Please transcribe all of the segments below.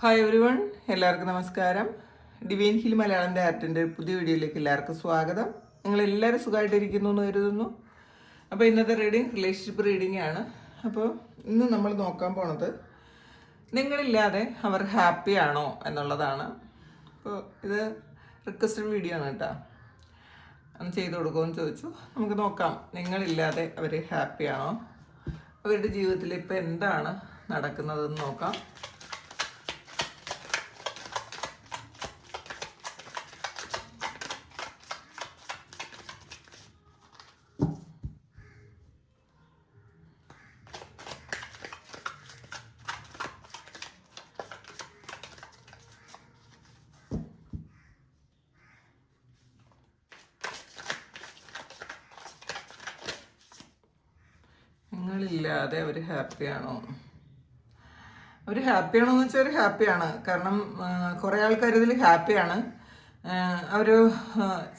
Hi every one, എല്ലാവർക്കും നമസ്കാരം. Divine hill Malayalam ആർട്ടിൻ്റെ പുതിയ വീഡിയോയിലേക്ക് എല്ലാവർക്കും സ്വാഗതം. നിങ്ങളെല്ലാവരും സുഖമായിട്ടിരിക്കുന്നു എന്ന് കരുതുന്നു. അപ്പോൾ ഇന്നത്തെ റീഡിങ് റിലേഷൻഷിപ്പ് റീഡിംഗ് ആണ്. അപ്പോൾ ഇന്ന് നമ്മൾ നോക്കാൻ പോണത് നിങ്ങളില്ലാതെ അവർ ഹാപ്പി ആണോ എന്നുള്ളതാണ്. അപ്പോൾ ഇത് റിക്വസ്റ്റഡ് വീഡിയോ ആണ് കേട്ടോ. ഒന്ന് ചെയ്ത് കൊടുക്കുമെന്ന് ചോദിച്ചു. നമുക്ക് നോക്കാം, നിങ്ങളില്ലാതെ അവർ ഹാപ്പി ആണോ, അവരുടെ ജീവിതത്തിൽ ഇപ്പോൾ എന്താണ് നടക്കുന്നതെന്ന് നോക്കാം. നിങ്ങളില്ലാതെ അവർ ഹാപ്പിയാണോ? അവർ ഹാപ്പിയാണോ എന്ന് വെച്ചാൽ അവർ ഹാപ്പിയാണ്. കാരണം കുറേ ആൾക്കാർ ഇതിൽ ഹാപ്പിയാണ്. അവർ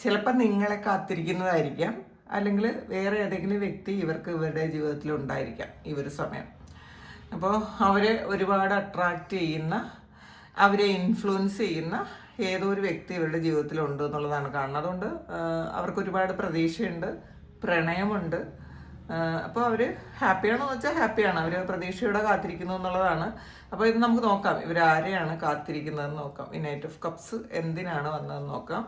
ചിലപ്പോൾ നിങ്ങളെ കാത്തിരിക്കുന്നതായിരിക്കാം, അല്ലെങ്കിൽ വേറെ ഏതെങ്കിലും വ്യക്തി ഇവരുടെ ജീവിതത്തിൽ ഉണ്ടായിരിക്കാം ഈ ഒരു സമയം. അപ്പോൾ അവരെ ഒരുപാട് അട്രാക്റ്റ് ചെയ്യുന്ന, അവരെ ഇൻഫ്ലുവൻസ് ചെയ്യുന്ന ഏതോ ഒരു വ്യക്തി ഇവരുടെ ജീവിതത്തിലുണ്ട് എന്നുള്ളതാണ് കാണുന്നത്. അതുകൊണ്ട് അവർക്ക് ഒരുപാട് പ്രതീക്ഷയുണ്ട്, പ്രണയമുണ്ട്. അപ്പോൾ അവർ ഹാപ്പിയാണോ എന്ന് വെച്ചാൽ ഹാപ്പിയാണ്. അവർ പ്രതീക്ഷയോടെ കാത്തിരിക്കുന്നു എന്നുള്ളതാണ്. അപ്പോൾ ഇത് നമുക്ക് നോക്കാം, ഇവരാരെയാണ് കാത്തിരിക്കുന്നതെന്ന് നോക്കാം. ഈ നൈറ്റ് ഓഫ് കപ്സ് എന്തിനാണ് വന്നതെന്ന് നോക്കാം.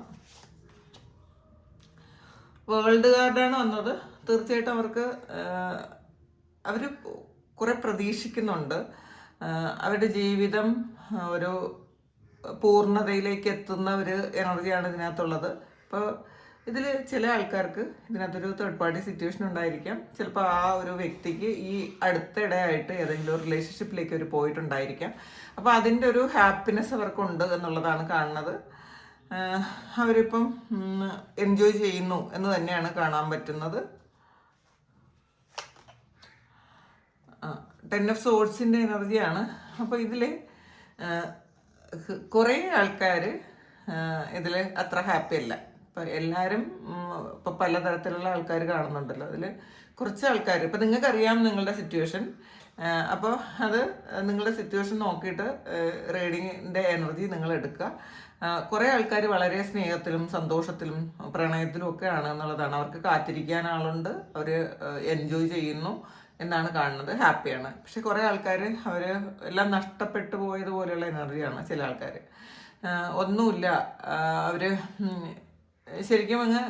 വേൾഡ് കാർഡാണ് വന്നത്. തീർച്ചയായിട്ടും അവർ കുറെ പ്രതീക്ഷിക്കുന്നുണ്ട്. അവരുടെ ജീവിതം ഒരു പൂർണ്ണതയിലേക്ക് എത്തുന്ന ഒരു എനർജിയാണ് ഇതിനകത്തുള്ളത്. അപ്പോൾ ഇതിൽ ചില ആൾക്കാർക്ക് ഇതിനകത്തൊരു തേർഡ് പാർട്ടി സിറ്റുവേഷൻ ഉണ്ടായിരിക്കാം. ചിലപ്പോൾ ആ ഒരു വ്യക്തിക്ക് ഈ അടുത്തിടെയായിട്ട് ഏതെങ്കിലും ഒരു റിലേഷൻഷിപ്പിലേക്ക് അവർ പോയിട്ടുണ്ടായിരിക്കാം. അപ്പോൾ അതിൻ്റെ ഒരു ഹാപ്പിനെസ് അവർക്കുണ്ട് എന്നുള്ളതാണ് കാണുന്നത്. അവരിപ്പം എൻജോയ് ചെയ്യുന്നു എന്ന് തന്നെയാണ് കാണാൻ പറ്റുന്നത്. 10 ഓഫ് സോർഡ്സിൻ്റെ എനർജിയാണ്. അപ്പോൾ ഇതിൽ കുറേ ആൾക്കാർ ഇതിൽ അത്ര ഹാപ്പി അല്ല. ഇപ്പം എല്ലാവരും ഇപ്പം പലതരത്തിലുള്ള ആൾക്കാർ കാണുന്നുണ്ടല്ലോ. അതിൽ കുറച്ച് ആൾക്കാർ, ഇപ്പം നിങ്ങൾക്കറിയാം നിങ്ങളുടെ സിറ്റുവേഷൻ. അപ്പോൾ അത് നിങ്ങളുടെ സിറ്റുവേഷൻ നോക്കിയിട്ട് റീഡിങ്ങിൻ്റെ എനർജി നിങ്ങൾ എടുക്കുക. കുറേ ആൾക്കാർ വളരെ സ്നേഹത്തിലും സന്തോഷത്തിലും പ്രണയത്തിലും ഒക്കെ ആണ് എന്നുള്ളതാണ്. അവർക്ക് കാത്തിരിക്കാൻ ആളുണ്ട്, അവർ എൻജോയ് ചെയ്യുന്നു എന്നാണ് കാണുന്നത്, ഹാപ്പിയാണ്. പക്ഷെ കുറേ ആൾക്കാർ അവർ എല്ലാം നഷ്ടപ്പെട്ടു പോയതുപോലെയുള്ള എനർജിയാണ്. ചില ആൾക്കാർ ഒന്നുമില്ല, അവർ ശരിക്കും അങ്ങ്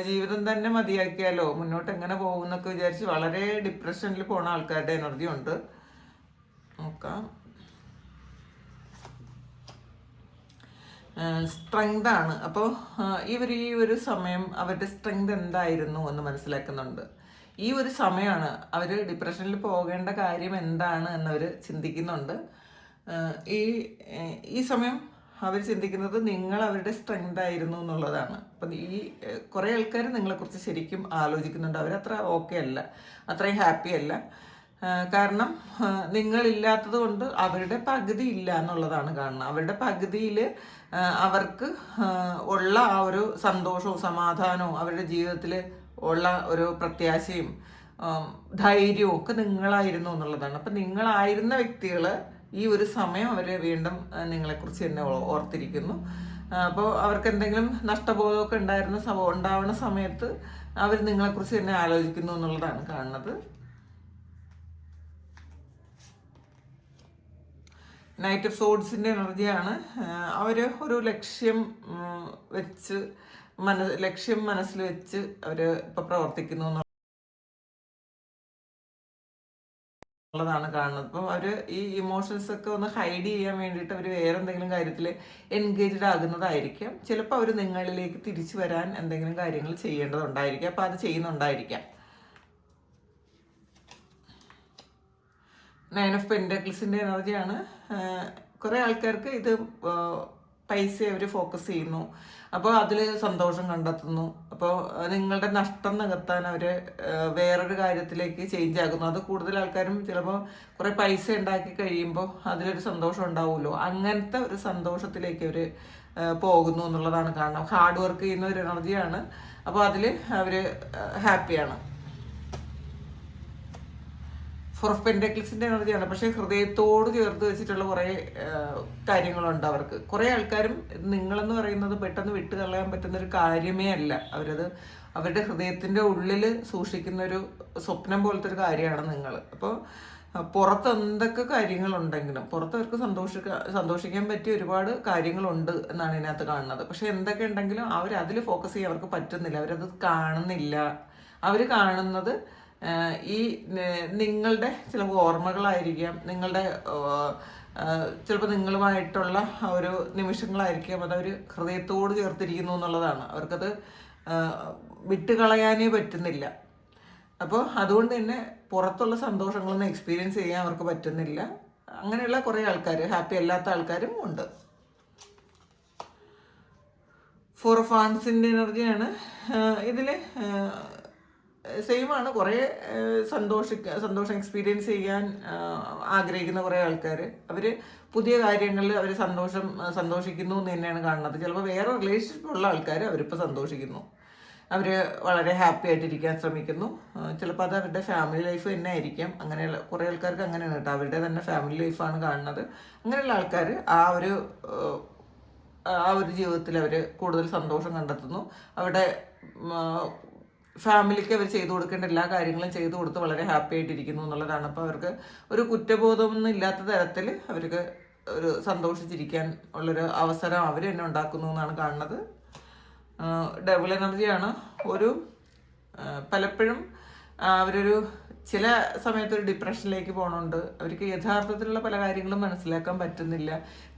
ജീവിതം തന്നെ മതിയാക്കിയാലോ, മുന്നോട്ട് എങ്ങനെ പോകും എന്നൊക്കെ വിചാരിച്ച് വളരെ ഡിപ്രഷനിൽ പോണ ആൾക്കാരുടെ എനർജി ഉണ്ട്. നോക്കാം. സ്ട്രെങ്ത് ആണ്. അപ്പോൾ ഇവർ ഈ ഒരു സമയം അവരുടെ സ്ട്രെങ്ത് എന്തായിരുന്നു എന്ന് മനസ്സിലാക്കുന്നുണ്ട്. ഈ ഒരു സമയമാണ് അവർ ഡിപ്രഷനിൽ പോകേണ്ട കാര്യം എന്താണ് എന്നവർ ചിന്തിക്കുന്നുണ്ട്. ഈ സമയം അവർ ചിന്തിക്കുന്നത് നിങ്ങൾ അവരുടെ സ്ട്രെങ്ത് ആയിരുന്നു എന്നുള്ളതാണ്. അപ്പം ഈ കുറേ ആൾക്കാർ നിങ്ങളെക്കുറിച്ച് ശരിക്കും ആലോചിക്കുന്നുണ്ട്. അവരത്ര ഓക്കെ അല്ല, അത്രയും ഹാപ്പി അല്ല. കാരണം നിങ്ങളില്ലാത്തത് കൊണ്ട് അവരുടെ പകുതി ഇല്ല എന്നുള്ളതാണ് കാണുന്നത്. അവരുടെ പകുതിയിൽ അവർക്ക് ഉള്ള ആ ഒരു സന്തോഷവും സമാധാനവും അവരുടെ ജീവിതത്തിൽ ഉള്ള ഒരു പ്രത്യാശയും ധൈര്യവും ഒക്കെ നിങ്ങളായിരുന്നു എന്നുള്ളതാണ്. അപ്പം നിങ്ങളായിരുന്ന വ്യക്തികൾ ഈ ഒരു സമയം അവർ വീണ്ടും നിങ്ങളെക്കുറിച്ച് തന്നെ ഓർത്തിരിക്കുന്നു. അപ്പോൾ അവർക്ക് എന്തെങ്കിലും നഷ്ടബോധമൊക്കെ ഉണ്ടാവുന്ന സമയത്ത് അവർ നിങ്ങളെക്കുറിച്ച് തന്നെ ആലോചിക്കുന്നു എന്നുള്ളതാണ് കാണുന്നത്. നൈറ്റ് ഓഫ് സോഡ്സിൻ്റെ എനർജിയാണ്. അവർ ഒരു ലക്ഷ്യം മനസ്സിൽ വെച്ച് അവർ ഇപ്പോൾ പ്രവർത്തിക്കുന്നു എന്നുള്ളതാണ് കാണുന്നത്. അപ്പം അവർ ഈ ഇമോഷൻസ് ഒക്കെ ഒന്ന് ഹൈഡ് ചെയ്യാൻ വേണ്ടിയിട്ട് അവർ വേറെ എന്തെങ്കിലും കാര്യത്തിൽ എൻഗേജ്ഡ് ആകുന്നതായിരിക്കാം. ചിലപ്പോൾ അവർ നിങ്ങളിലേക്ക് തിരിച്ചു വരാൻ എന്തെങ്കിലും കാര്യങ്ങൾ ചെയ്യേണ്ടതുണ്ടായിരിക്കാം. അപ്പോൾ അത് ചെയ്യുന്നുണ്ടായിരിക്കാം. 9 ഓഫ് പെൻറ്റാക്കിൾസിൻ്റെ എനർജിയാണ്. കുറേ ആൾക്കാർക്ക് ഇത് പൈസ അവർ ഫോക്കസ് ചെയ്യുന്നു. അപ്പോൾ അതിൽ സന്തോഷം കണ്ടെത്തുന്നു. അപ്പോൾ നിങ്ങളുടെ നഷ്ടം നികത്താൻ അവർ വേറൊരു കാര്യത്തിലേക്ക് ചേഞ്ച് ആകുന്നു. അത് കൂടുതൽ ആൾക്കാരും ചിലപ്പോൾ കുറേ പൈസ ഉണ്ടാക്കി കഴിയുമ്പോൾ അതിലൊരു സന്തോഷം ഉണ്ടാവുമല്ലോ, അങ്ങനത്തെ ഒരു സന്തോഷത്തിലേക്ക് അവർ പോകുന്നു എന്നുള്ളതാണ് കാണുന്നത്. ഹാർഡ് വർക്ക് ചെയ്യുന്ന ഒരു എനർജിയാണ്. അപ്പോൾ അതിൽ അവർ ഹാപ്പിയാണ്. ഫോർ ഓഫ് പെൻഡക്കിൾസിൻ്റെ എനർജിയാണ്. പക്ഷേ ഹൃദയത്തോട് ചേർത്ത് വെച്ചിട്ടുള്ള കുറേ കാര്യങ്ങളുണ്ട് അവർക്ക്. കുറേ ആൾക്കാരും നിങ്ങളെന്ന് പറയുന്നത് പെട്ടെന്ന് വിട്ട് കളയാൻ പറ്റുന്നൊരു കാര്യമേ അല്ല. അവരുടെ ഹൃദയത്തിൻ്റെ ഉള്ളിൽ സൂക്ഷിക്കുന്നൊരു സ്വപ്നം പോലത്തെ ഒരു കാര്യമാണ് നിങ്ങൾ. അപ്പോൾ പുറത്ത് എന്തൊക്കെ കാര്യങ്ങളുണ്ടെങ്കിലും പുറത്ത് അവർക്ക് സന്തോഷിക്കാൻ പറ്റിയ ഒരുപാട് കാര്യങ്ങളുണ്ട് എന്നാണ് ഇതിനകത്ത് കാണുന്നത്. പക്ഷെ എന്തൊക്കെ ഉണ്ടെങ്കിലും അതിൽ ഫോക്കസ് ചെയ്യാൻ അവർക്ക് പറ്റുന്നില്ല. അവരത് കാണുന്നില്ല. അവർ കാണുന്നത് ഈ നിങ്ങളുടെ ചിലപ്പോൾ ഓർമ്മകളായിരിക്കാം, നിങ്ങളുടെ ചിലപ്പോൾ നിങ്ങളുമായിട്ടുള്ള ഒരു നിമിഷങ്ങളായിരിക്കാം. അതവർ ഹൃദയത്തോട് ചേർത്തിരിക്കുന്നു എന്നുള്ളതാണ്. അവർക്കത് വിട്ടുകളയാനേ പറ്റുന്നില്ല. അപ്പോൾ അതുകൊണ്ട് തന്നെ പുറത്തുള്ള സന്തോഷങ്ങളൊന്നും എക്സ്പീരിയൻസ് ചെയ്യാൻ അവർക്ക് പറ്റുന്നില്ല. അങ്ങനെയുള്ള കുറേ ആൾക്കാർ, ഹാപ്പി അല്ലാത്ത ആൾക്കാരും ഉണ്ട്. ഫോർ ഓഫ് വാൻഡ്സിൻ്റെ എനർജിയാണ് ഇതിൽ. സെയിമാണ്. കുറേ സന്തോഷം എക്സ്പീരിയൻസ് ചെയ്യാൻ ആഗ്രഹിക്കുന്ന കുറേ ആൾക്കാർ, അവർ പുതിയ കാര്യങ്ങളിൽ അവർ സന്തോഷിക്കുന്നു എന്ന് തന്നെയാണ് കാണുന്നത്. ചിലപ്പോൾ വേറെ റിലേഷൻഷിപ്പ് ഉള്ള ആൾക്കാർ അവരിപ്പോൾ സന്തോഷിക്കുന്നു, അവർ വളരെ ഹാപ്പി ആയിട്ടിരിക്കാൻ ശ്രമിക്കുന്നു. ചിലപ്പോൾ അത് അവരുടെ ഫാമിലി ലൈഫ് തന്നെ ആയിരിക്കാം. അങ്ങനെയുള്ള കുറേ ആൾക്കാർക്ക് അങ്ങനെയാണ് കേട്ടോ, അവരുടെ തന്നെ ഫാമിലി ലൈഫാണ് കാണുന്നത്. അങ്ങനെയുള്ള ആൾക്കാർ ആ ഒരു ജീവിതത്തിൽ അവർ കൂടുതൽ സന്തോഷം കണ്ടെത്തുന്നു. അവരുടെ ഫാമിലിക്ക് അവർ ചെയ്തു കൊടുക്കേണ്ട എല്ലാ കാര്യങ്ങളും ചെയ്തു കൊടുത്ത് വളരെ ഹാപ്പി ആയിട്ടിരിക്കുന്നു എന്നുള്ളതാണ്. അപ്പോൾ അവർക്ക് ഒരു കുറ്റബോധമൊന്നും ഇല്ലാത്ത തരത്തിൽ അവർക്ക് ഒരു സന്തോഷിച്ചിരിക്കാൻ ഉള്ളൊരു അവസരം അവർ തന്നെ ഉണ്ടാക്കുന്നു എന്നാണ് കാണുന്നത്. ഡബിൾ എനർജിയാണ്. പലപ്പോഴും അവരൊരു ചില സമയത്തൊരു ഡിപ്രഷനിലേക്ക് പോകുന്നുണ്ട്. അവർക്ക് യഥാർത്ഥത്തിലുള്ള പല കാര്യങ്ങളും മനസ്സിലാക്കാൻ പറ്റുന്നില്ല.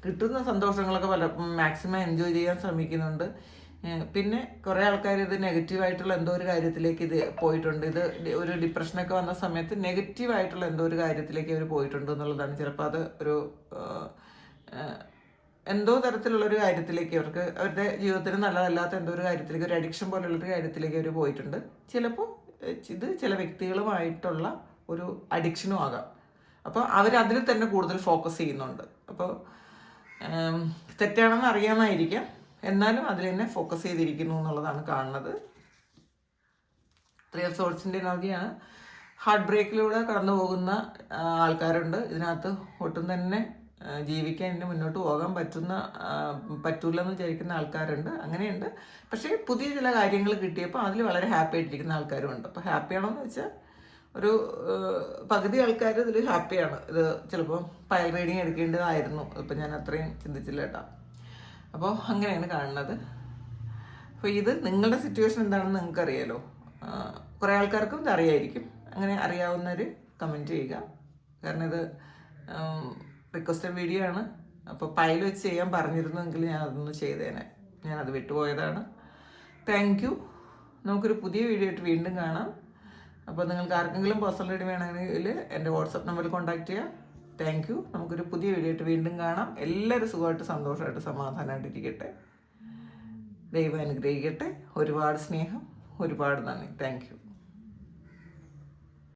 കിട്ടുന്ന സന്തോഷങ്ങളൊക്കെ മാക്സിമം എൻജോയ് ചെയ്യാൻ ശ്രമിക്കുന്നുണ്ട്. പിന്നെ കുറേ ആൾക്കാർ ഇത് നെഗറ്റീവായിട്ടുള്ള എന്തോ ഒരു കാര്യത്തിലേക്ക് ഇത് പോയിട്ടുണ്ട്. ഇത് ഒരു ഡിപ്രഷനൊക്കെ വന്ന സമയത്ത് നെഗറ്റീവായിട്ടുള്ള എന്തോ ഒരു കാര്യത്തിലേക്ക് അവർ പോയിട്ടുണ്ട് എന്നുള്ളതാണ്. ചിലപ്പോൾ അത് ഒരു എന്തോ തരത്തിലുള്ളൊരു കാര്യത്തിലേക്ക് അവരുടെ ജീവിതത്തിന് നല്ലതല്ലാത്ത എന്തോ ഒരു കാര്യത്തിലേക്ക്, ഒരു അഡിക്ഷൻ പോലുള്ളൊരു കാര്യത്തിലേക്ക് അവർ പോയിട്ടുണ്ട്. ചിലപ്പോൾ ഇത് ചില വ്യക്തികളുമായിട്ടുള്ള ഒരു അഡിക്ഷനും ആകാം. അപ്പോൾ അവരതിൽ തന്നെ കൂടുതൽ ഫോക്കസ് ചെയ്യുന്നുണ്ട്. അപ്പോൾ തെറ്റാണെന്ന് അറിയാമായിരിക്കാം, എന്നാലും അതിൽ തന്നെ ഫോക്കസ് ചെയ്തിരിക്കുന്നു എന്നുള്ളതാണ് കാണുന്നത്. ത്രീ ഓഫ് സോർഡ്സിൻ്റെ എനർജിയാണ്. ഹാർട്ട് ബ്രേക്കിലൂടെ കടന്നു പോകുന്ന ആൾക്കാരുണ്ട് ഇതിനകത്ത്. ഒട്ടും തന്നെ ജീവിക്കാൻ ഇനി മുന്നോട്ട് പോകാൻ പറ്റൂല എന്ന് വിചാരിക്കുന്ന ആൾക്കാരുണ്ട്. അങ്ങനെയുണ്ട്. പക്ഷേ പുതിയ ചില കാര്യങ്ങൾ കിട്ടിയപ്പോൾ അതിൽ വളരെ ഹാപ്പി ആയിട്ടിരിക്കുന്ന ആൾക്കാരുമുണ്ട്. അപ്പോൾ ഹാപ്പിയാണോന്ന് വെച്ചാൽ ഒരു പകുതി ആൾക്കാർ ഇതിൽ ഹാപ്പിയാണ്. ഇത് ചിലപ്പോൾ പയൽ റീഡിങ് എടുക്കേണ്ടതായിരുന്നു, ഇപ്പം ഞാൻ അത്രയും ചിന്തിച്ചില്ല കേട്ടോ. അപ്പോൾ അങ്ങനെയാണ് കാണുന്നത്. അപ്പോൾ ഇത് നിങ്ങളുടെ സിറ്റുവേഷൻ എന്താണെന്ന് നിങ്ങൾക്ക് അറിയാലോ. കുറേ ആൾക്കാർക്കും ഇത് അറിയായിരിക്കും. അങ്ങനെ അറിയാവുന്നവർ കമൻറ്റ് ചെയ്യുക. കാരണം ഇത് റിക്വസ്റ്റഡ് വീഡിയോ ആണ്. അപ്പോൾ പയൽ വെച്ച് ചെയ്യാൻ പറഞ്ഞിരുന്നെങ്കിൽ ഞാൻ അതൊന്ന് ചെയ്തേനെ. ഞാനത് വിട്ടുപോയതാണ്. Thank you. നമുക്കൊരു പുതിയ വീഡിയോ ആയിട്ട് വീണ്ടും കാണാം. അപ്പോൾ നിങ്ങൾക്ക് ആർക്കെങ്കിലും പേഴ്സണൽ റീഡിങ് വേണമെങ്കിൽ എൻ്റെ വാട്സപ്പ് നമ്പറിൽ കോൺടാക്ട് ചെയ്യുക. Thank you. നമുക്കൊരു പുതിയ വീഡിയോ ആയിട്ട് വീണ്ടും കാണാം. എല്ലാവരും സുഖമായിട്ട് സന്തോഷമായിട്ട് സമാധാനമായിട്ടിരിക്കട്ടെ. ദൈവം അനുഗ്രഹിക്കട്ടെ. ഒരുപാട് സ്നേഹം, ഒരുപാട് നന്ദി. Thank you.